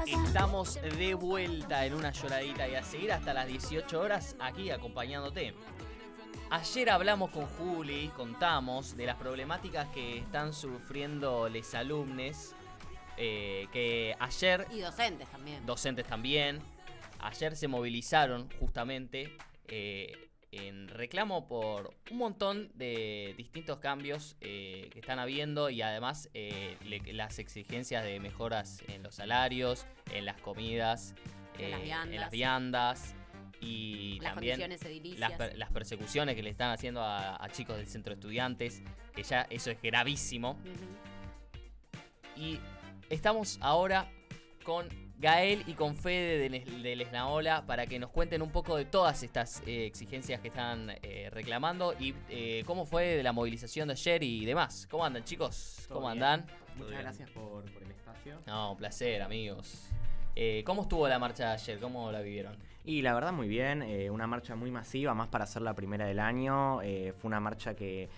Estamos de vuelta en una lloradita y a seguir hasta las 18 horas aquí acompañándote. Ayer hablamos con Juli, contamos de las problemáticas que están sufriendo los alumnos, que ayer... Y docentes también. Docentes también. Ayer se movilizaron justamente en reclamo por un montón de distintos cambios que están habiendo y además las exigencias de mejoras en los salarios, en las comidas, en las viandas y las también condiciones edilicias. las persecuciones que le están haciendo a chicos del centro de estudiantes, que ya eso es gravísimo. Y estamos ahora con Gael y con Fede del Esnaola para que nos cuenten un poco de todas estas exigencias que están reclamando y cómo fue de la movilización de ayer y demás. ¿Cómo andan, chicos? ¿Cómo andan? Muchas gracias por el espacio. No, un placer, amigos. ¿Cómo estuvo la marcha de ayer? ¿Cómo la vivieron? Y la verdad muy bien, una marcha muy masiva, más para ser la primera del año. Fue una marcha que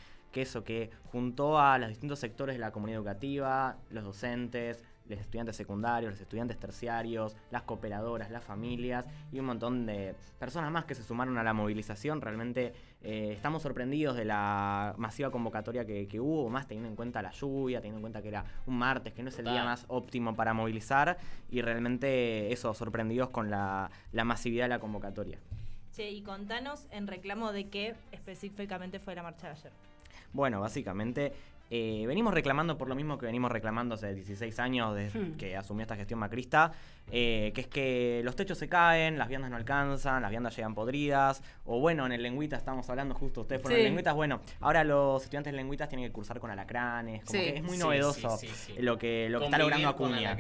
juntó a los distintos sectores de la comunidad educativa, los docentes, los estudiantes secundarios, los estudiantes terciarios, las cooperadoras, las familias y un montón de personas más que se sumaron a la movilización. Realmente estamos sorprendidos de la masiva convocatoria que hubo, más teniendo en cuenta la lluvia, teniendo en cuenta que era un martes, que no es el día más óptimo para movilizar, y realmente eso, sorprendidos con la masividad de la convocatoria. Che, y contanos en reclamo de qué específicamente fue la marcha de ayer. Bueno, básicamente venimos reclamando por lo mismo que venimos reclamando hace 16 años desde que asumió esta gestión macrista, que es que los techos se caen, las viandas no alcanzan, las viandas llegan podridas, o bueno, en el Lengüita estamos hablando justo, ustedes fueron en el Lengüitas, bueno, ahora los estudiantes del Lengüitas tienen que cursar con alacranes, como que es muy novedoso lo que está logrando Acuña.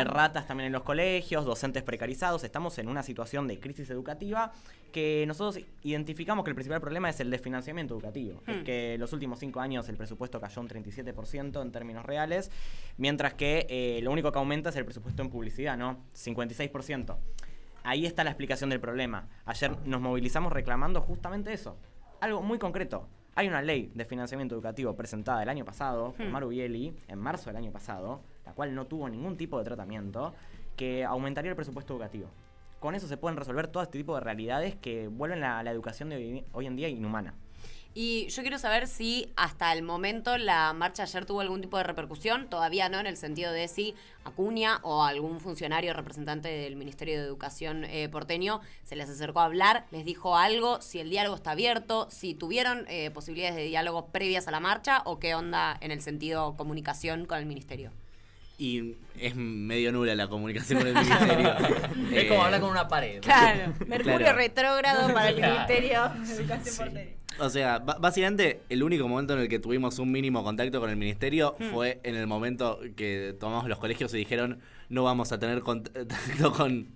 Ratas también en los colegios, docentes precarizados, estamos en una situación de crisis educativa que nosotros identificamos que el principal problema es el desfinanciamiento educativo, es que los últimos 5 años el presupuesto cayó un 37% en términos reales, mientras que lo único que aumenta es el presupuesto en publicidad, ¿no? 56%. Ahí está la explicación del problema. Ayer nos movilizamos reclamando justamente eso, algo muy concreto. Hay una ley de financiamiento educativo presentada el año pasado por Maru Bieli, en marzo del año pasado, la cual no tuvo ningún tipo de tratamiento, que aumentaría el presupuesto educativo. Con eso se pueden resolver todo este tipo de realidades que vuelven la educación de hoy en día inhumana. Y yo quiero saber si hasta el momento la marcha ayer tuvo algún tipo de repercusión. Todavía no, en el sentido de si Acuña o algún funcionario representante del Ministerio de Educación porteño se les acercó a hablar, les dijo algo, si el diálogo está abierto, si tuvieron posibilidades de diálogo previas a la marcha o qué onda en el sentido comunicación con el Ministerio. Y es medio nula la comunicación con el Ministerio. Es como hablar con una pared. Claro, Mercurio retrógrado para el Ministerio de Educación porteño. O sea, básicamente el único momento en el que tuvimos un mínimo contacto con el Ministerio fue en el momento que tomamos los colegios y dijeron no vamos a tener contacto con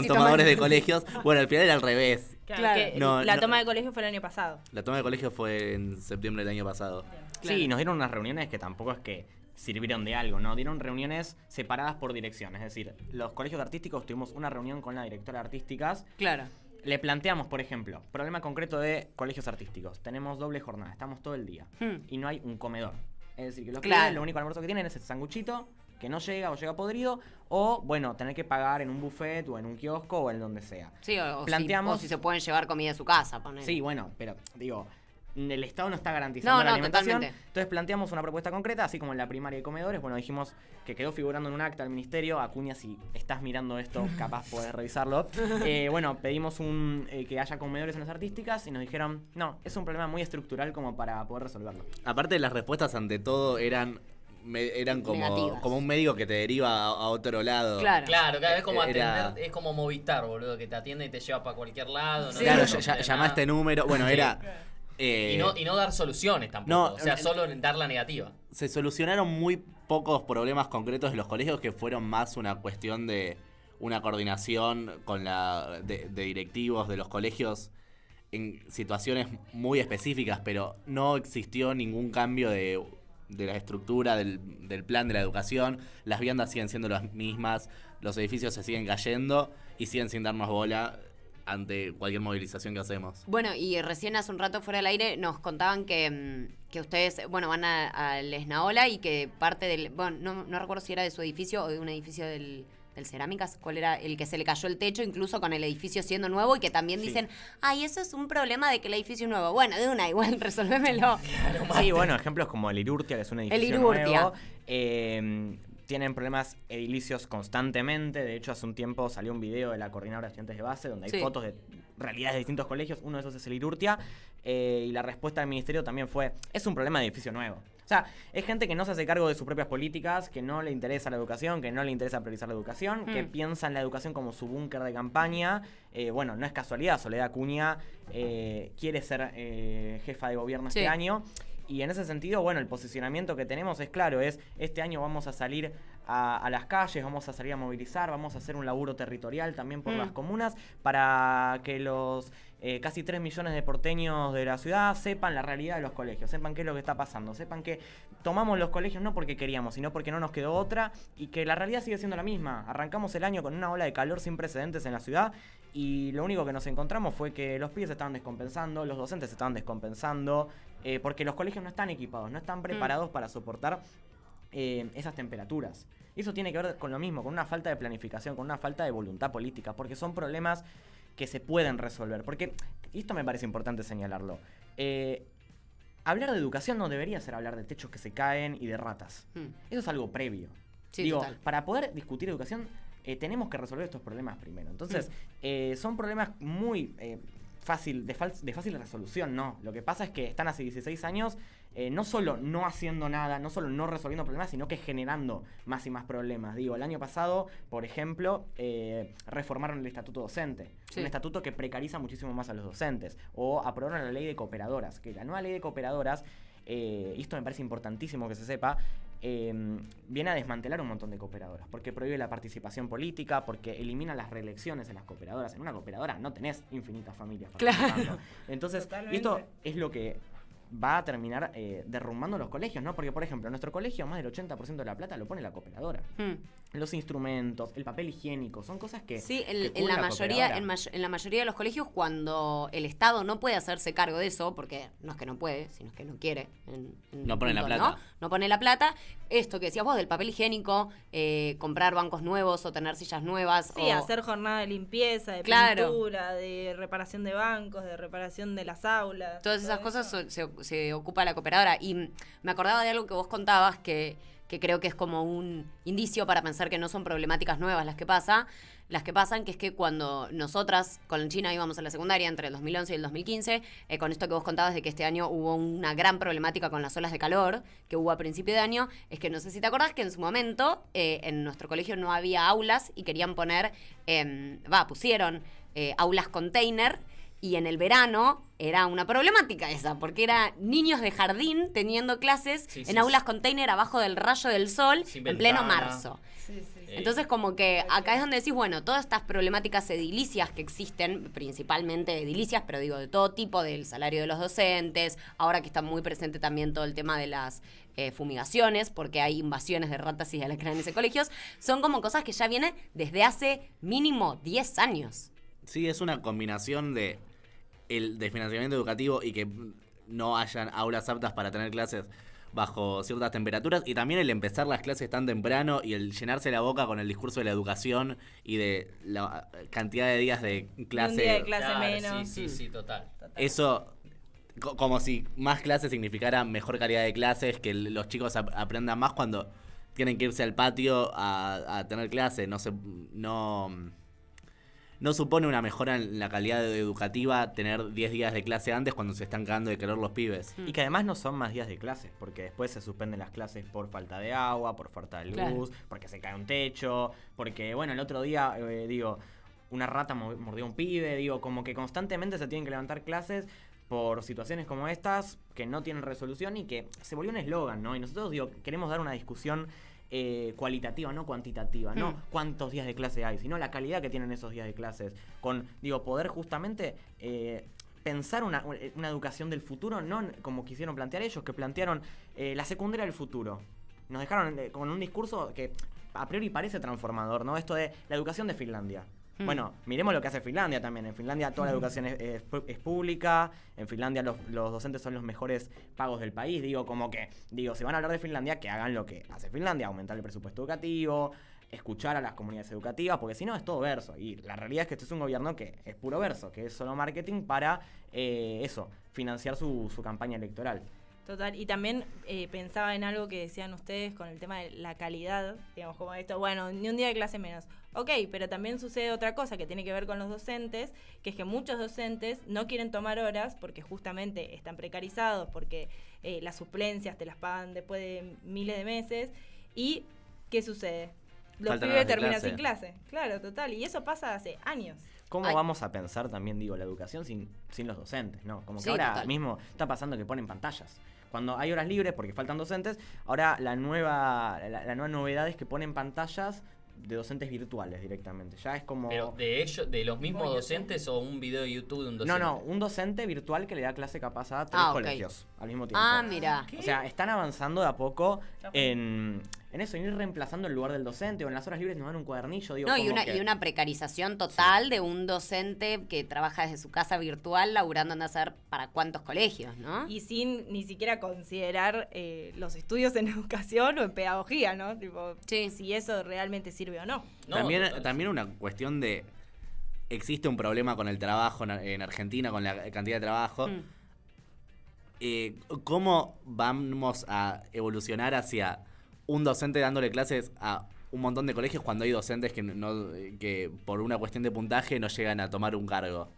tomadores de colegios. Bueno, al final era al revés. Claro. La toma de colegio fue el año pasado. La toma de colegio fue en septiembre del año pasado. Sí, nos dieron unas reuniones que tampoco es que sirvieron de algo, ¿no? Dieron reuniones separadas por dirección, es decir, los colegios artísticos tuvimos una reunión con la directora de artísticas. Claro. Le planteamos, por ejemplo, problema concreto de colegios artísticos. Tenemos doble jornada, estamos todo el día y no hay un comedor. Es decir, que los pibes lo único almuerzo que tienen es el sanguchito que no llega o llega podrido, o bueno, tener que pagar en un buffet o en un kiosco o en donde sea. Sí, o si se pueden llevar comida de su casa, ponele. Sí, bueno, pero digo, el Estado no está garantizando la alimentación. Totalmente. Entonces planteamos una propuesta concreta, así como en la primaria de comedores. Bueno, dijimos que quedó figurando en un acta del ministerio. Acuña, si estás mirando esto, capaz podés revisarlo. Bueno, pedimos que haya comedores en las artísticas y nos dijeron, no, es un problema muy estructural como para poder resolverlo. Aparte, las respuestas ante todo eran como un médico que te deriva a otro lado. Claro, cada vez como atender, es como Movistar, boludo, que te atiende y te lleva para cualquier lado. Sí. Claro, llama a este número. Bueno, era... Y no dar soluciones tampoco, no, o sea, solo dar la negativa. Se solucionaron muy pocos problemas concretos de los colegios que fueron más una cuestión de una coordinación con de directivos de los colegios en situaciones muy específicas, pero no existió ningún cambio de la estructura del plan de la educación. Las viandas siguen siendo las mismas, los edificios se siguen cayendo y siguen sin darnos bola ante cualquier movilización que hacemos. Bueno, y recién hace un rato fuera del aire nos contaban que ustedes, bueno, van al Esnaola y que parte del... Bueno, no recuerdo si era de su edificio o de un edificio del ¿El Cerámicas? ¿Cuál era? El que se le cayó el techo incluso con el edificio siendo nuevo y que también Sí. dicen, ay, eso es un problema de que el edificio es nuevo. Bueno, de una, igual, resolvémelo. Sí, bueno, ejemplos como el Irurtia, que es un edificio Irurtia. nuevo. Tienen problemas edilicios constantemente. De hecho, hace un tiempo salió un video de la coordinadora de estudiantes de base donde hay Sí. fotos de realidades de distintos colegios. Uno de esos es el Irurtia. Y la respuesta del ministerio también fue, es un problema de edificio nuevo. O sea, es gente que no se hace cargo de sus propias políticas, que no le interesa la educación, que no le interesa priorizar la educación, que piensa en la educación como su búnker de campaña. Bueno, no es casualidad, Soledad Acuña quiere ser jefa de gobierno Sí. este año. Y en ese sentido, bueno, el posicionamiento que tenemos es claro, es este año vamos a salir a las calles, vamos a salir a movilizar, vamos a hacer un laburo territorial también por las comunas para que los casi 3 millones de porteños de la ciudad sepan la realidad de los colegios, sepan qué es lo que está pasando, sepan que tomamos los colegios no porque queríamos, sino porque no nos quedó otra y que la realidad sigue siendo la misma. Arrancamos el año con una ola de calor sin precedentes en la ciudad y lo único que nos encontramos fue que los pibes se estaban descompensando, los docentes se estaban descompensando, porque los colegios no están equipados, no están preparados para soportar esas temperaturas. Y eso tiene que ver con lo mismo, con una falta de planificación, con una falta de voluntad política, porque son problemas que se pueden resolver. Porque, y esto me parece importante señalarlo, hablar de educación no debería ser hablar de techos que se caen y de ratas. Eso es algo previo. Sí, Digo, total. para poder discutir educación tenemos que resolver estos problemas primero. Entonces, son problemas muy de fácil resolución, ¿no? Lo que pasa es que están hace 16 años no solo no haciendo nada, no solo no resolviendo problemas, sino que generando más y más problemas. Digo, el año pasado, por ejemplo, reformaron el estatuto docente. Sí. Un estatuto que precariza muchísimo más a los docentes. O aprobaron la ley de cooperadoras, que la nueva ley de cooperadoras, y esto me parece importantísimo que se sepa, viene a desmantelar un montón de cooperadoras, porque prohíbe la participación política, porque elimina las reelecciones en las cooperadoras. En una cooperadora no tenés infinitas familias participando. Claro. Entonces, Totalmente. y esto es lo que va a terminar derrumbando los colegios, ¿no? Porque, por ejemplo, en nuestro colegio más del 80% de la plata lo pone la cooperadora. Los instrumentos, el papel higiénico, son cosas que... Sí, que en cubre la la mayoría, cooperadora. en la mayoría de los colegios, cuando el Estado no puede hacerse cargo de eso, porque no es que no puede, sino es que no quiere. No pone la plata. No pone la plata. Esto que decías vos del papel higiénico, comprar bancos nuevos o tener sillas nuevas. Sí, o hacer jornada de limpieza, de Claro. pintura, de reparación de bancos, de reparación de las aulas. Todas esas todo cosas eso. se ocupa la cooperadora. Y me acordaba de algo que vos contabas que creo que es como un indicio para pensar que no son problemáticas nuevas las que pasan, que es que cuando nosotras con China íbamos a la secundaria entre el 2011 y el 2015, con esto que vos contabas de que este año hubo una gran problemática con las olas de calor que hubo a principio de año, es que no sé si te acordás que en su momento en nuestro colegio no había aulas y querían poner, pusieron aulas container. Y en el verano era una problemática esa, porque era niños de jardín teniendo clases en aulas container abajo del rayo del sol Sin en pleno ventana. marzo. Sí, sí. Entonces como que acá es donde decís, bueno, todas estas problemáticas edilicias que existen, principalmente edilicias, pero digo de todo tipo, del salario de los docentes, ahora que está muy presente también todo el tema de las fumigaciones, porque hay invasiones de ratas y de alacranes en colegios, son como cosas que ya vienen desde hace mínimo 10 años. Sí, es una combinación de financiamiento educativo y que no hayan aulas aptas para tener clases bajo ciertas temperaturas, y también el empezar las clases tan temprano y el llenarse la boca con el discurso de la educación y de la cantidad de días de clase. Un día de clase Claro, menos. Sí, total. Eso, como si más clases significara mejor calidad de clases, que los chicos aprendan más cuando tienen que irse al patio a tener clase. No supone una mejora en la calidad educativa tener 10 días de clase antes cuando se están cagando de calor los pibes. Y que además no son más días de clases, porque después se suspenden las clases por falta de agua, por falta de luz, Claro. porque se cae un techo, porque, bueno, el otro día, una rata mordió a un pibe, como que constantemente se tienen que levantar clases por situaciones como estas que no tienen resolución y que se volvió un eslogan, ¿no? Y nosotros, queremos dar una discusión cualitativa, no cuantitativa, no cuántos días de clase hay, sino la calidad que tienen esos días de clases, con, poder justamente pensar una educación del futuro, no como quisieron plantear ellos, que plantearon la secundaria del futuro. Nos dejaron con un discurso que a priori parece transformador, ¿no? Esto de la educación de Finlandia. Bueno, miremos lo que hace Finlandia también. En Finlandia toda la educación es pública. En Finlandia los docentes son los mejores pagos del país. Si van a hablar de Finlandia, que hagan lo que hace Finlandia. Aumentar el presupuesto educativo, escuchar a las comunidades educativas, porque si no es todo verso. Y la realidad es que este es un gobierno que es puro verso, que es solo marketing para financiar su campaña electoral. Total, y también pensaba en algo que decían ustedes con el tema de la calidad, digamos, como esto, bueno, ni un día de clase menos. Ok, pero también sucede otra cosa que tiene que ver con los docentes, que es que muchos docentes no quieren tomar horas porque justamente están precarizados, porque las suplencias te las pagan después de miles de meses. ¿Y qué sucede? Los Faltan pibes horas de terminan clase. sin clase. Claro, total, y eso pasa hace años. ¿Cómo vamos a pensar también, digo, la educación sin los docentes, ¿no? Como que Sí, ahora total. mismo está pasando que ponen pantallas. Cuando hay horas libres, porque faltan docentes, ahora la nueva novedad es que ponen pantallas de docentes virtuales directamente. Ya es como... Pero de ellos, de los mismos Oye, docentes o un video de YouTube de un docente. No, un docente virtual que le da clase capaz a 3 Ah, ok. colegios al mismo tiempo. Ah, mira. O sea, están avanzando de a poco en eso, en ir reemplazando el lugar del docente, o en las horas libres nos dan un cuadernillo, digo, No, como que- y una precarización total de un docente que trabaja desde su casa virtual, laburando en hacer para cuántos colegios, ¿no? Y sin ni siquiera considerar los estudios en educación o en pedagogía, ¿no? Tipo, Sí. si eso realmente sirve o no. No, también, total. también una cuestión de... Existe un problema con el trabajo en Argentina, con la cantidad de trabajo. Mm. ¿Cómo vamos a evolucionar hacia un docente dándole clases a un montón de colegios cuando hay docentes que por una cuestión de puntaje no llegan a tomar un cargo?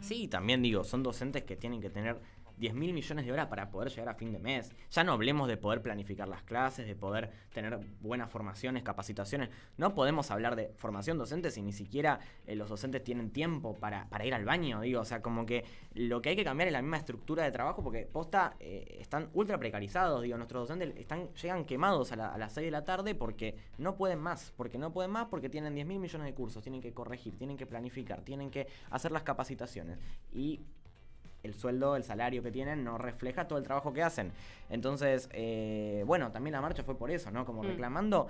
Sí, también digo, son docentes que tienen que tener 10.000 millones de horas para poder llegar a fin de mes. Ya no hablemos de poder planificar las clases, de poder tener buenas formaciones, capacitaciones. No podemos hablar de formación docente si ni siquiera los docentes tienen tiempo para ir al baño. Digo, o sea, como que lo que hay que cambiar es la misma estructura de trabajo, porque posta están ultra precarizados. Digo, nuestros docentes llegan quemados a las 6 de la tarde porque no pueden más. Porque tienen 10.000 millones de cursos, tienen que corregir, tienen que planificar, tienen que hacer las capacitaciones. Y el sueldo, el salario que tienen no refleja todo el trabajo que hacen. Entonces, bueno, también la marcha fue por eso, ¿no? Como reclamando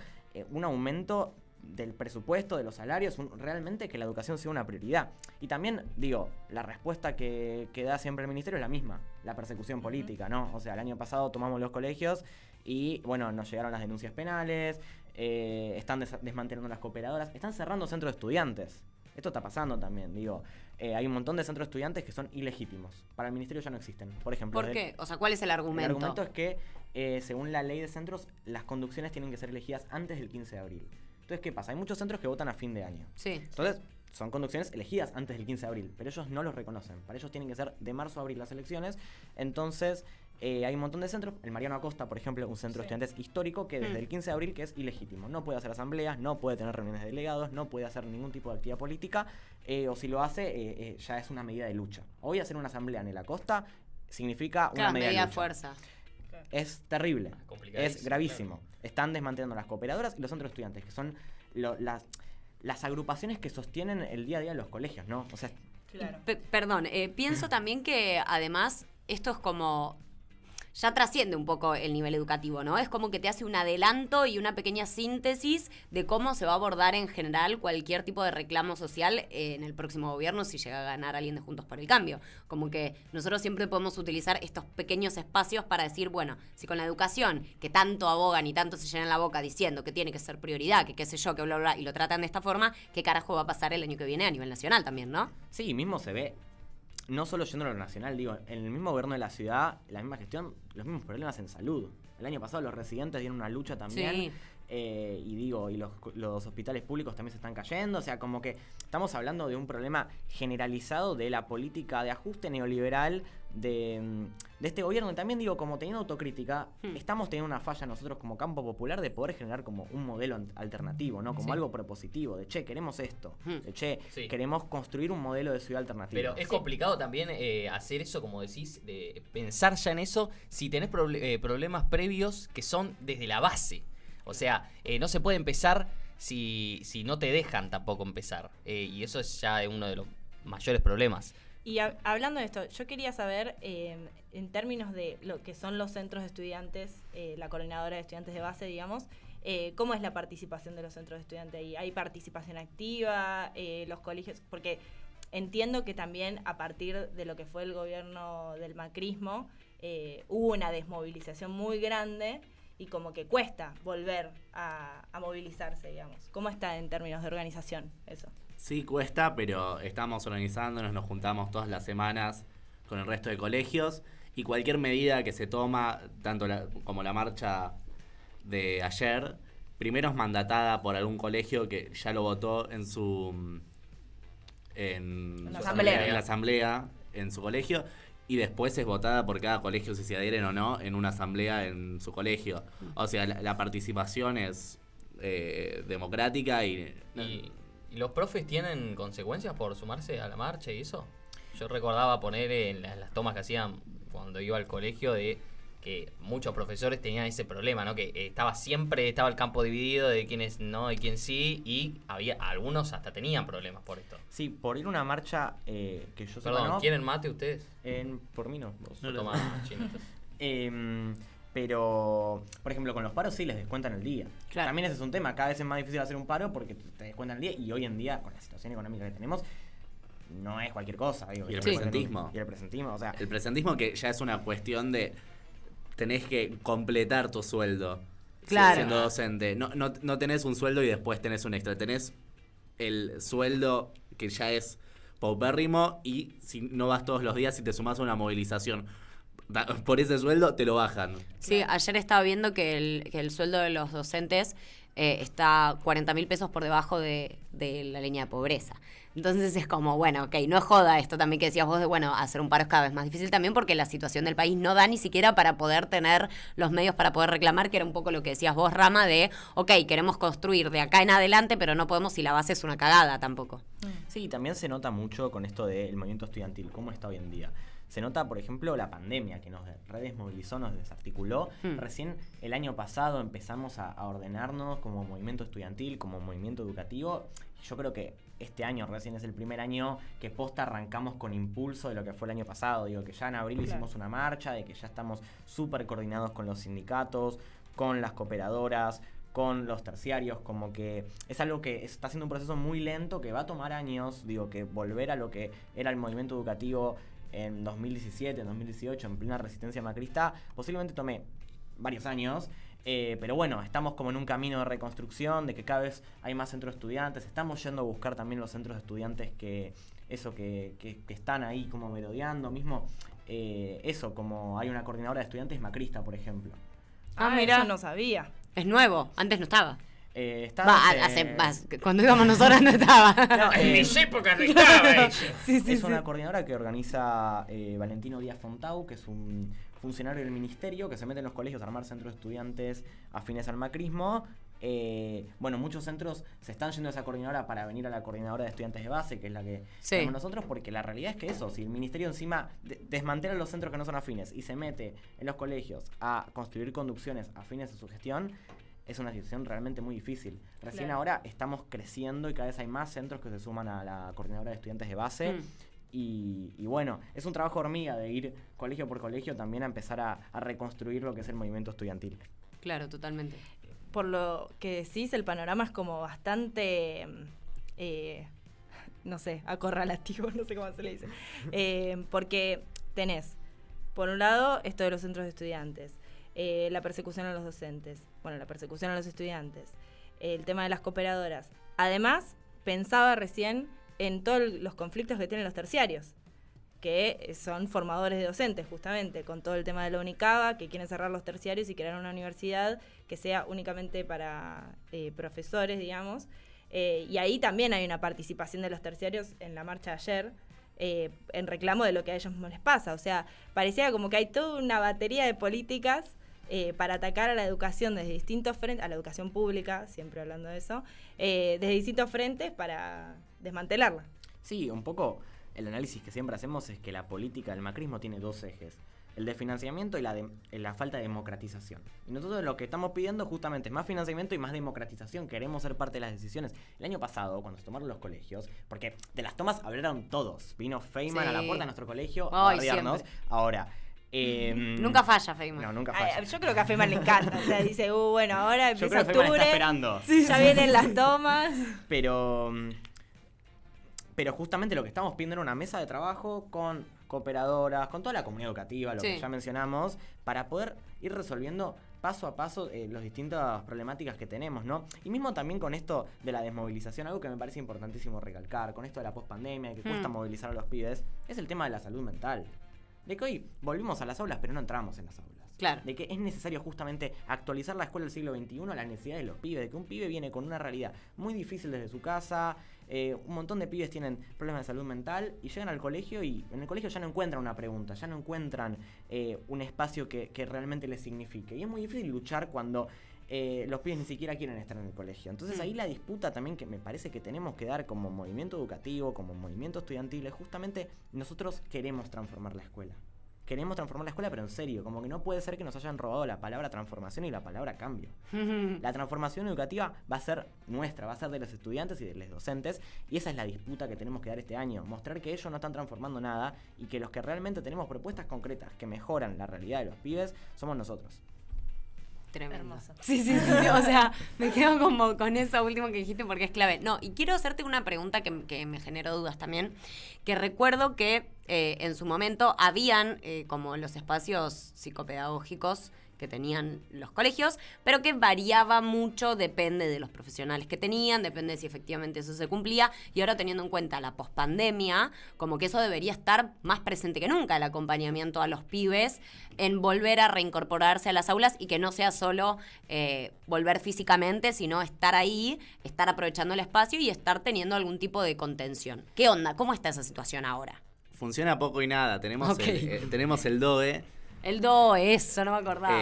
un aumento del presupuesto, de los salarios, realmente que la educación sea una prioridad. Y también, digo, la respuesta que da siempre el ministerio es la misma, la persecución política, ¿no? O sea, el año pasado tomamos los colegios y, bueno, nos llegaron las denuncias penales, están desmantelando las cooperadoras, están cerrando centros de estudiantes. Esto está pasando también, digo. Hay un montón de centros de estudiantes que son ilegítimos. Para el ministerio ya no existen. Por ejemplo, ¿Por qué? O sea, ¿cuál es el argumento? el argumento es que, según la ley de centros, las conducciones tienen que ser elegidas antes del 15 de abril. Entonces, ¿qué pasa? Hay muchos centros que votan a fin de año. Sí. Entonces, son conducciones elegidas antes del 15 de abril, pero ellos no los reconocen. Para ellos tienen que ser de marzo a abril las elecciones. Entonces, hay un montón de centros. El Mariano Acosta, por ejemplo, un centro de estudiantes histórico que desde el 15 de abril que es ilegítimo. No puede hacer asambleas, no puede tener reuniones de delegados, no puede hacer ningún tipo de actividad política, o si lo hace, ya es una medida de lucha. Hoy hacer una asamblea en el Acosta significa una Claro, medida de media lucha. fuerza. Es terrible, Complicadísimo, es gravísimo. Están desmantelando las cooperadoras y los centros de estudiantes, que son las agrupaciones que sostienen el día a día de los colegios, ¿no? O sea, Claro. Perdón, pienso también que además esto es como... Ya trasciende un poco el nivel educativo, ¿no? Es como que te hace un adelanto y una pequeña síntesis de cómo se va a abordar en general cualquier tipo de reclamo social en el próximo gobierno si llega a ganar alguien de Juntos por el Cambio. Como que nosotros siempre podemos utilizar estos pequeños espacios para decir, bueno, si con la educación, que tanto abogan y tanto se llenan la boca diciendo que tiene que ser prioridad, que qué sé yo, que bla, bla, y lo tratan de esta forma, ¿qué carajo va a pasar el año que viene a nivel nacional también, no? sí, mismo se ve, no solo yendo a lo nacional, digo, en el mismo gobierno de la ciudad, la misma gestión, los mismos problemas en salud. El año pasado los residentes dieron una lucha también. Sí. Y digo, y los hospitales públicos también se están cayendo. O sea, como que estamos hablando de un problema generalizado de la política de ajuste neoliberal de este gobierno. Y también digo, como teniendo autocrítica, estamos teniendo una falla nosotros como campo popular de poder generar como un modelo alternativo, ¿no? Como Sí. algo propositivo, de che, queremos esto, de che, Sí. queremos construir un modelo de ciudad alternativo. Pero es complicado también hacer eso, como decís, de pensar ya en eso si tenés problemas previos que son desde la base. O sea, no se puede empezar si no te dejan tampoco empezar. Y eso es ya uno de los mayores problemas. Y hablando de esto, yo quería saber, en términos de lo que son los centros de estudiantes, la coordinadora de estudiantes de base, digamos, ¿cómo es la participación de los centros de estudiantes ahí? ¿Hay participación activa? ¿Los colegios? Porque entiendo que también a partir de lo que fue el gobierno del macrismo, hubo una desmovilización muy grande y como que cuesta volver a movilizarse, digamos. ¿Cómo está en términos de organización eso? Sí, cuesta, pero estamos organizándonos, nos juntamos todas las semanas con el resto de colegios y cualquier medida que se toma, tanto como la marcha de ayer, primero es mandatada por algún colegio que ya lo votó en la asamblea. En la asamblea en su colegio, y después es votada por cada colegio si se adhieren o no en una asamblea en su colegio. O sea, la participación es democrática ¿Y los profes tienen consecuencias por sumarse a la marcha y eso? Yo recordaba poner en las tomas que hacían cuando iba al colegio de que muchos profesores tenían ese problema, ¿no? Que siempre estaba el campo dividido de quiénes no y quién sí, y algunos hasta tenían problemas por esto. Sí, por ir a una marcha que yo sepa, Perdón, ¿no? ¿quieren mate ustedes? Por mí no. Vos. No toman chinitos. Pero, por ejemplo, con los paros sí les descuentan el día. Claro. También ese es un tema. Cada vez es más difícil hacer un paro porque te descuentan el día. Y hoy en día, con la situación económica que tenemos, no es cualquier cosa. Digo, Y el sí. presentismo. Y el presentismo, o sea... El presentismo, que ya es una cuestión de tenés que completar tu sueldo. Claro. Siendo docente. No tenés un sueldo y después tenés un extra. Tenés el sueldo que ya es paupérrimo, y si no vas todos los días y te sumás a una movilización por ese sueldo, te lo bajan. Sí, ayer estaba viendo que el sueldo de los docentes está 40.000 pesos por debajo de la línea de pobreza. Entonces es como, bueno, ok, no es joda esto también que decías vos de, bueno, hacer un paro es cada vez más difícil también porque la situación del país no da ni siquiera para poder tener los medios para poder reclamar, que era un poco lo que decías vos, Rama, de, ok, queremos construir de acá en adelante, pero no podemos si la base es una cagada tampoco. Sí, también se nota mucho con esto del movimiento estudiantil, cómo está hoy en día. Se nota, por ejemplo, la pandemia que nos redesmovilizó, nos desarticuló. Recién el año pasado empezamos a ordenarnos como movimiento estudiantil, como movimiento educativo. Yo creo que este año recién es el primer año que posta arrancamos con impulso de lo que fue el año pasado. Digo, que ya en abril hicimos una marcha, de que ya estamos súper coordinados con los sindicatos, con las cooperadoras, con los terciarios, como que es algo que está siendo un proceso muy lento, que va a tomar años. Digo, que volver a lo que era el movimiento educativo en 2017, en 2018, en plena resistencia macrista, posiblemente tome varios años, pero bueno, estamos como en un camino de reconstrucción, de que cada vez hay más centros de estudiantes, estamos yendo a buscar también los centros de estudiantes que están ahí como merodeando, mismo eso, como hay una coordinadora de estudiantes macrista, por ejemplo. Mira, eso no sabía. Es nuevo, antes no estaba. Está Cuando íbamos nosotros no estaba. No, En mis épocas no estaba ella. Es una coordinadora que organiza Valentino Díaz Fontau, que es un funcionario del ministerio que se mete en los colegios a armar centros de estudiantes afines al macrismo. Bueno, muchos centros se están yendo a esa coordinadora para venir a la coordinadora de estudiantes de base, que es la que tenemos nosotros, porque la realidad es que eso, si el ministerio encima desmantela los centros que no son afines y se mete en los colegios a construir conducciones afines a su gestión, es una situación realmente muy difícil. Recién ahora estamos creciendo y cada vez hay más centros que se suman a la coordinadora de estudiantes de base. Y bueno, es un trabajo hormiga de ir colegio por colegio también a empezar a reconstruir lo que es el movimiento estudiantil. Claro, totalmente. Por lo que decís, el panorama es como bastante, no sé, acorralativo, no sé cómo se le dice. Porque tenés, por un lado, esto de los centros de estudiantes, la persecución a los docentes, bueno, la persecución a los estudiantes, el tema de las cooperadoras. Además, pensaba recién en todos los conflictos que tienen los terciarios, que son formadores de docentes, justamente, con todo el tema de la UNICABA, que quieren cerrar los terciarios y crear una universidad que sea únicamente para profesores, digamos. Y ahí también hay una participación de los terciarios en la marcha de ayer, en reclamo de lo que a ellos no les pasa. O sea, parecía como que hay toda una batería de políticas para atacar a la educación desde distintos frentes, a la educación pública, siempre hablando de eso, desde distintos frentes para desmantelarla. Sí, un poco el análisis que siempre hacemos es que la política del macrismo tiene dos ejes: el de financiamiento y la falta de democratización. Y nosotros lo que estamos pidiendo justamente es más financiamiento y más democratización. Queremos ser parte de las decisiones. El año pasado, cuando se tomaron los colegios, porque de las tomas hablaron todos. Vino Feynman a la puerta de nuestro colegio a bardearnos. Ahora, nunca falla, Feynman. No, nunca falla. Yo creo que a Feynman le encanta. O sea, dice, bueno, ahora Yo empieza creo que Feynman octubre. está esperando. Ya vienen las tomas. Pero justamente lo que estamos pidiendo era una mesa de trabajo con cooperadoras, con toda la comunidad educativa, lo que ya mencionamos, para poder ir resolviendo paso a paso las distintas problemáticas que tenemos, ¿no? Y mismo también con esto de la desmovilización, algo que me parece importantísimo recalcar, con esto de la pospandemia, que cuesta movilizar a los pibes, es el tema de la salud mental. De que hoy volvimos a las aulas, pero no entramos en las aulas. Claro. De que es necesario justamente actualizar la escuela del siglo XXI a las necesidades de los pibes, de que un pibe viene con una realidad muy difícil desde su casa, un montón de pibes tienen problemas de salud mental y llegan al colegio y en el colegio ya no encuentran una pregunta, ya no encuentran un espacio que realmente les signifique. Y es muy difícil luchar cuando los pibes ni siquiera quieren estar en el colegio. Entonces ahí la disputa también que me parece que tenemos que dar como movimiento educativo, como movimiento estudiantil, es justamente nosotros queremos transformar la escuela. Queremos transformar la escuela, pero en serio, como que no puede ser que nos hayan robado la palabra transformación y la palabra cambio. La transformación educativa va a ser nuestra, va a ser de los estudiantes y de los docentes, y esa es la disputa que tenemos que dar este año, mostrar que ellos no están transformando nada y que los que realmente tenemos propuestas concretas que mejoran la realidad de los pibes somos nosotros. Tremendo. Hermoso. Sí, o sea, me quedo como con eso último que dijiste porque es clave. No, y quiero hacerte una pregunta que me generó dudas también, que recuerdo que en su momento habían como los espacios psicopedagógicos que tenían los colegios, pero que variaba mucho, depende de los profesionales que tenían, depende de si efectivamente eso se cumplía, y ahora teniendo en cuenta la pospandemia, como que eso debería estar más presente que nunca, el acompañamiento a los pibes en volver a reincorporarse a las aulas y que no sea solo volver físicamente, sino estar ahí, estar aprovechando el espacio y estar teniendo algún tipo de contención. ¿Qué onda? ¿Cómo está esa situación ahora? Funciona poco y nada. Tenemos, Ok. tenemos el DOE. El DOE, eso, no me acordaba.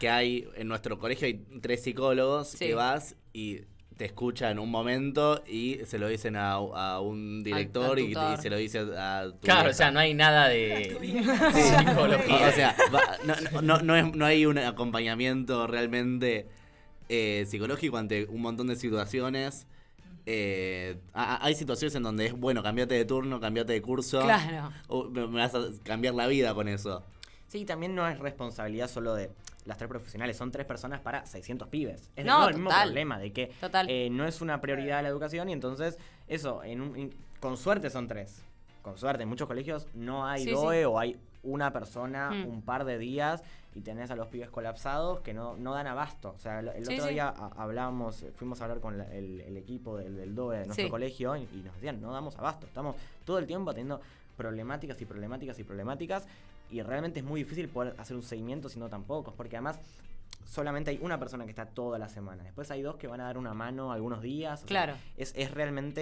Que hay, en nuestro colegio hay 3 psicólogos Sí. que vas y te escuchan un momento y se lo dicen a un director al y tutor. se lo dice a tu Claro, vieja. o sea, no hay nada de psicología. O sea, no hay un acompañamiento realmente psicológico ante un montón de situaciones. Hay situaciones en donde es, bueno, cambiate de turno, cambiate de curso. Claro. Me vas a cambiar la vida con eso. Sí, también no es responsabilidad solo de las 3 profesionales, son 3 personas para 600 pibes. Es de No, nuevo el mismo total. problema, de que Total. no es una prioridad la educación y entonces eso, con suerte son 3. Con suerte, en muchos colegios no hay Sí, DOE o hay una persona, Mm. un par de días y tenés a los pibes colapsados que no dan abasto. O sea, el Sí, otro sí. día hablábamos, fuimos a hablar con el equipo del DOE de nuestro Sí. colegio y nos decían, no damos abasto. Estamos todo el tiempo teniendo problemáticas y problemáticas y problemáticas y realmente es muy difícil poder hacer un seguimiento siendo tan pocos, porque además solamente hay una persona que está toda la semana. Después hay 2 que van a dar una mano algunos días. O Claro. sea, es realmente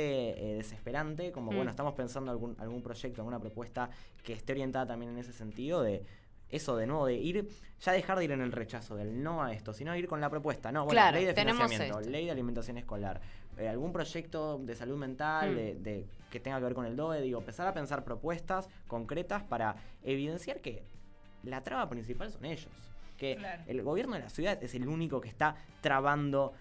desesperante, como Mm. bueno, estamos pensando algún proyecto, alguna propuesta que esté orientada también en ese sentido de eso de nuevo, de ir, ya dejar de ir en el rechazo del no a esto, sino ir con la propuesta. No, bueno, Claro, ley de tenemos financiamiento, esto. ley de alimentación escolar, algún proyecto de salud mental, de que tenga que ver con el DOE, digo, empezar a pensar propuestas concretas para evidenciar que la traba principal son ellos. Que Claro. el gobierno de la ciudad es el único que está trabando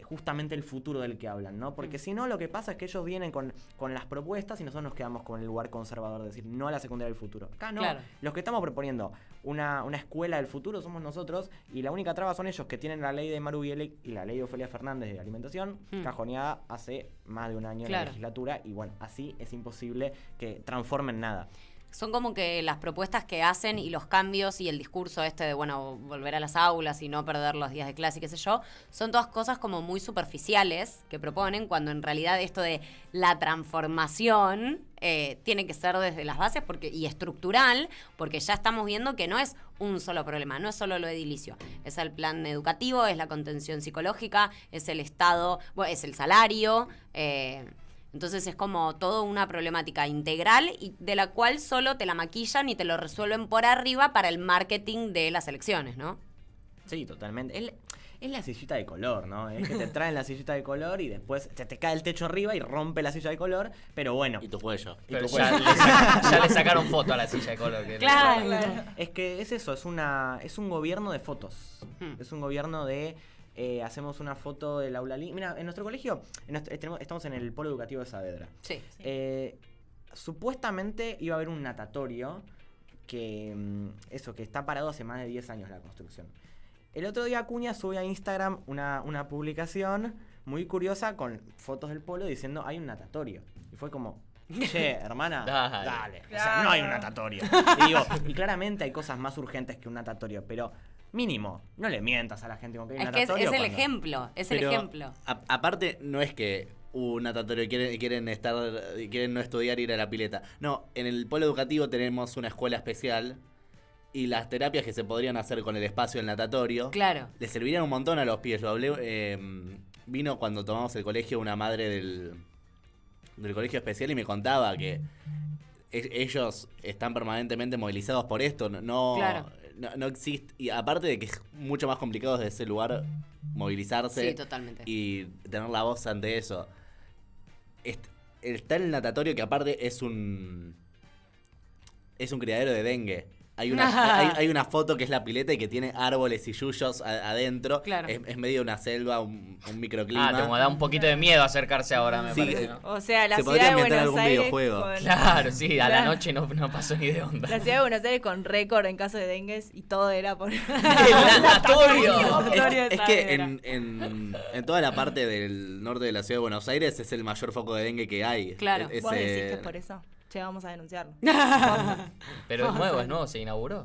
justamente el futuro del que hablan, ¿no? Porque si no, lo que pasa es que ellos vienen con las propuestas y nosotros nos quedamos con el lugar conservador de decir no a la secundaria del futuro. Acá no. Claro. Los que estamos proponiendo una escuela del futuro somos nosotros y la única traba son ellos que tienen la ley de Maru Bielek y la ley de Ofelia Fernández de alimentación cajoneada hace más de un año en Claro. la legislatura y bueno, así es imposible que transformen nada. Son como que las propuestas que hacen y los cambios y el discurso este de, bueno, volver a las aulas y no perder los días de clase y qué sé yo, son todas cosas como muy superficiales que proponen cuando en realidad esto de la transformación tiene que ser desde las bases y estructural, porque ya estamos viendo que no es un solo problema, no es solo lo edilicio, es el plan educativo, es la contención psicológica, es el Estado, bueno, es el salario, entonces es como toda una problemática integral y de la cual solo te la maquillan y te lo resuelven por arriba para el marketing de las elecciones, ¿no? Sí, totalmente. Es la sillita de color, ¿no? Es que te traen la sillita de color y después te cae el techo arriba y rompe la silla de color, pero bueno. Y tu cuello. Y Pero tu ya, cuello. ya le sacaron foto a la silla de color. Que Claro. Es que es eso, es un gobierno de fotos. Es un gobierno de hacemos una foto del aula Mira, en nuestro colegio estamos en el polo educativo de Saavedra. Sí. Supuestamente iba a haber un natatorio que está parado hace más de 10 años la construcción. El otro día Acuña sube a Instagram una publicación muy curiosa con fotos del polo diciendo hay un natatorio. Y fue como, che, hermana, dale. O sea, no hay un natatorio. Y claramente hay cosas más urgentes que un natatorio, pero mínimo, no le mientas a la gente con que hay un Es que es natatorio el cuando- ejemplo, es Pero, el ejemplo. Aparte, no es que un natatorio quieren no estudiar e ir a la pileta. No, en el polo educativo tenemos una escuela especial y las terapias que se podrían hacer con el espacio del natatorio Claro. le servirían un montón a los pies. Lo hablé, vino cuando tomamos el colegio una madre del colegio especial y me contaba que ellos están permanentemente movilizados por esto. Claro. No existe. Y aparte de que es mucho más complicado desde ese lugar movilizarse Sí, totalmente. y tener la voz ante eso. Está el natatorio que aparte es un criadero de dengue. Hay una foto que es la pileta y que tiene árboles y yuyos adentro. Claro. Es medio una selva, un microclima. Te da un poquito de miedo acercarse ahora, me Sí, parece, ¿no? O sea, la Se ciudad podría de ambientar Buenos algún Aires videojuego. Claro, sí, a la Claro. noche no pasó ni de onda. La ciudad de Buenos Aires con récord en caso de dengue y todo era por... ¡El natatorio! Es que en toda la parte del norte de la ciudad de Buenos Aires es el mayor foco de dengue que hay. Claro. ¿Vos decís que es por eso? Che, vamos a denunciarlo. Pero es nuevo, se inauguró.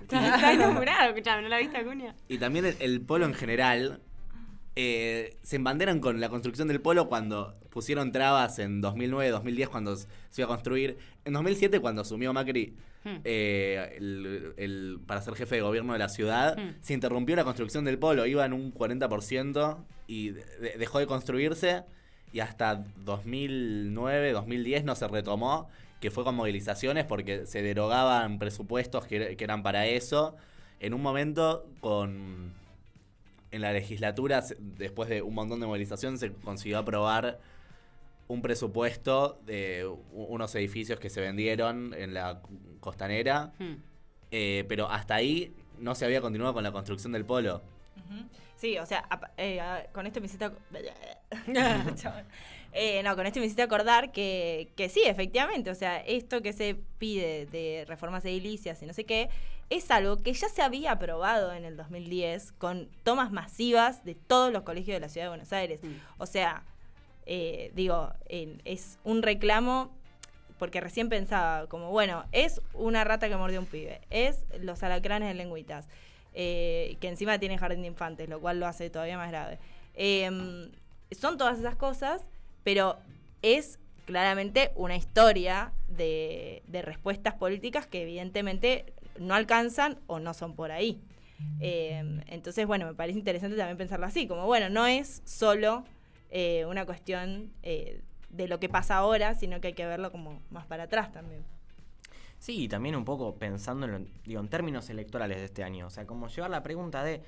Está enamorado, escuchame, ¿no la viste, Acuña? Y también el polo en general se embanderan con la construcción del polo cuando pusieron trabas en 2009, 2010 cuando se iba a construir. En 2007 cuando asumió Macri para ser jefe de gobierno de la ciudad, se interrumpió la construcción del polo, iba en un 40% y dejó de construirse y hasta 2009, 2010 no se retomó, que fue con movilizaciones porque se derogaban presupuestos que eran para eso. En un momento, en la legislatura, después de un montón de movilización, se consiguió aprobar un presupuesto de unos edificios que se vendieron en la costanera, pero hasta ahí no se había continuado con la construcción del polo. Sí, o sea, con esto me hiciste... con esto me hiciste acordar que sí, efectivamente, o sea, esto que se pide de reformas edilicias y no sé qué, es algo que ya se había aprobado en el 2010 con tomas masivas de todos los colegios de la Ciudad de Buenos Aires. O sea, es un reclamo, porque recién pensaba, como, bueno, es una rata que mordió un pibe, es los alacranes de lengüitas, que encima tiene jardín de infantes, lo cual lo hace todavía más grave. Son todas esas cosas, pero es claramente una historia de respuestas políticas que evidentemente no alcanzan o no son por ahí. Entonces, bueno, me parece interesante también pensarlo así, como, bueno, no es solo una cuestión de lo que pasa ahora, sino que hay que verlo como más para atrás también. Sí, y también un poco pensando en términos electorales de este año. O sea, como llevar la pregunta de,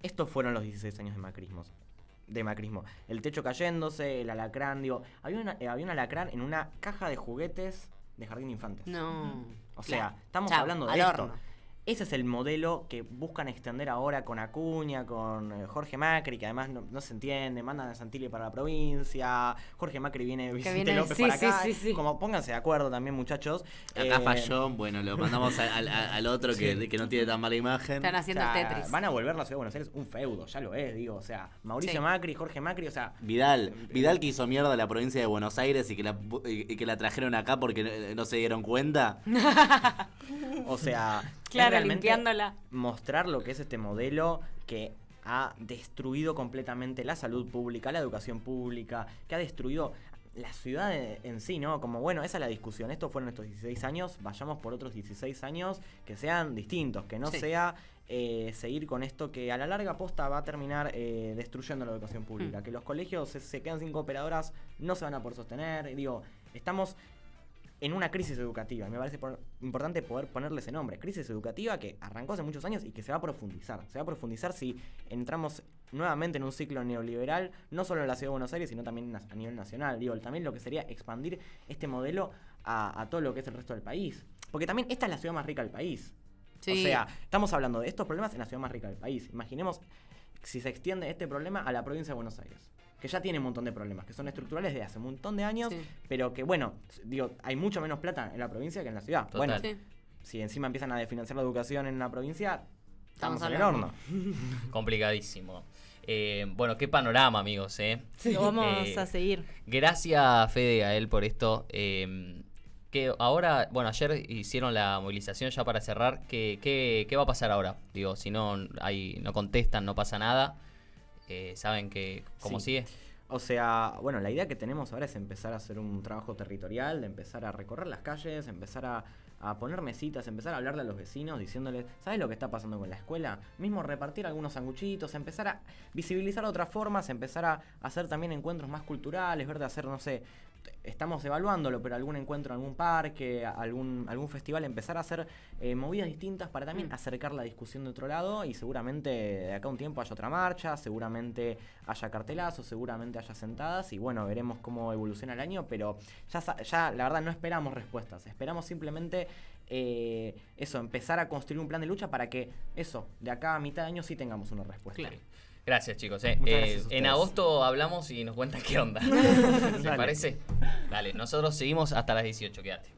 estos fueron los 16 años de macrismo. El techo cayéndose, el alacrán, había un alacrán en una caja de juguetes de jardín de infantes. No. O sea, Claro. estamos Chau, hablando de al esto. horno. Ese es el modelo que buscan extender ahora con Acuña, con Jorge Macri, que además no se entiende, mandan a Santilli para la provincia, Jorge Macri viene Vicente viene- López sí, para sí, acá. sí, sí. Como pónganse de acuerdo también, muchachos. Acá falló, bueno, lo mandamos al otro que no tiene tan mala imagen. Están O haciendo sea, el Tetris. van a volver la ciudad de Buenos Aires un feudo, ya lo es, digo. O sea, Mauricio Sí. Macri, Jorge Macri, o sea, Vidal que hizo mierda a la provincia de Buenos Aires y que la trajeron acá porque no se dieron cuenta. o sea, es Claro, realmente limpiándola. mostrar lo que es este modelo que ha destruido completamente la salud pública, la educación pública, que ha destruido la ciudad en sí, ¿no? Como, bueno, esa es la discusión. Estos fueron estos 16 años, vayamos por otros 16 años que sean distintos, que no Sí. sea seguir con esto que a la larga posta va a terminar destruyendo la educación pública. Que los colegios se quedan sin cooperadoras, no se van a poder sostener. Digo, estamos en una crisis educativa. Me parece importante poder ponerle ese nombre. Crisis educativa que arrancó hace muchos años y que se va a profundizar. Se va a profundizar si entramos nuevamente en un ciclo neoliberal, no solo en la Ciudad de Buenos Aires, sino también a nivel nacional. Digo, también lo que sería expandir este modelo a todo lo que es el resto del país. Porque también esta es la ciudad más rica del país. Sí. O sea, estamos hablando de estos problemas en la ciudad más rica del país. Imaginemos si se extiende este problema a la provincia de Buenos Aires, que ya tiene un montón de problemas, que son estructurales de hace un montón de años, Sí. pero que, bueno, digo, hay mucho menos plata en la provincia que en la ciudad. Total. Bueno, Sí. si encima empiezan a desfinanciar la educación en la provincia, estamos en el hablando. horno. Complicadísimo. Bueno, qué panorama, amigos, Lo vamos Eh, a seguir. Gracias, Fede, a él por esto. Que ahora, bueno, ayer hicieron la movilización ya para cerrar. ¿Qué va a pasar ahora? Digo, si no contestan, no pasa nada. ¿Saben cómo Sí. sigue? O sea, bueno, la idea que tenemos ahora es empezar a hacer un trabajo territorial, de empezar a recorrer las calles, empezar a poner mesitas, empezar a hablarle a los vecinos, diciéndoles, ¿sabes lo que está pasando con la escuela? Mismo repartir algunos sanguchitos, empezar a visibilizar otras formas, empezar a hacer también encuentros más culturales, ver de hacer, no sé, estamos evaluándolo, pero algún encuentro en algún parque, algún festival, empezar a hacer movidas distintas para también acercar la discusión de otro lado y seguramente de acá a un tiempo haya otra marcha, seguramente haya cartelazos, seguramente haya sentadas y bueno, veremos cómo evoluciona el año, pero ya la verdad no esperamos respuestas, esperamos simplemente eso, empezar a construir un plan de lucha para que eso, de acá a mitad de año sí tengamos una respuesta. Claro. Gracias, chicos. Muchas gracias a En ustedes. agosto hablamos y nos cuentan qué onda. ¿Les Dale. parece? Dale, nosotros seguimos hasta las 18, quédate.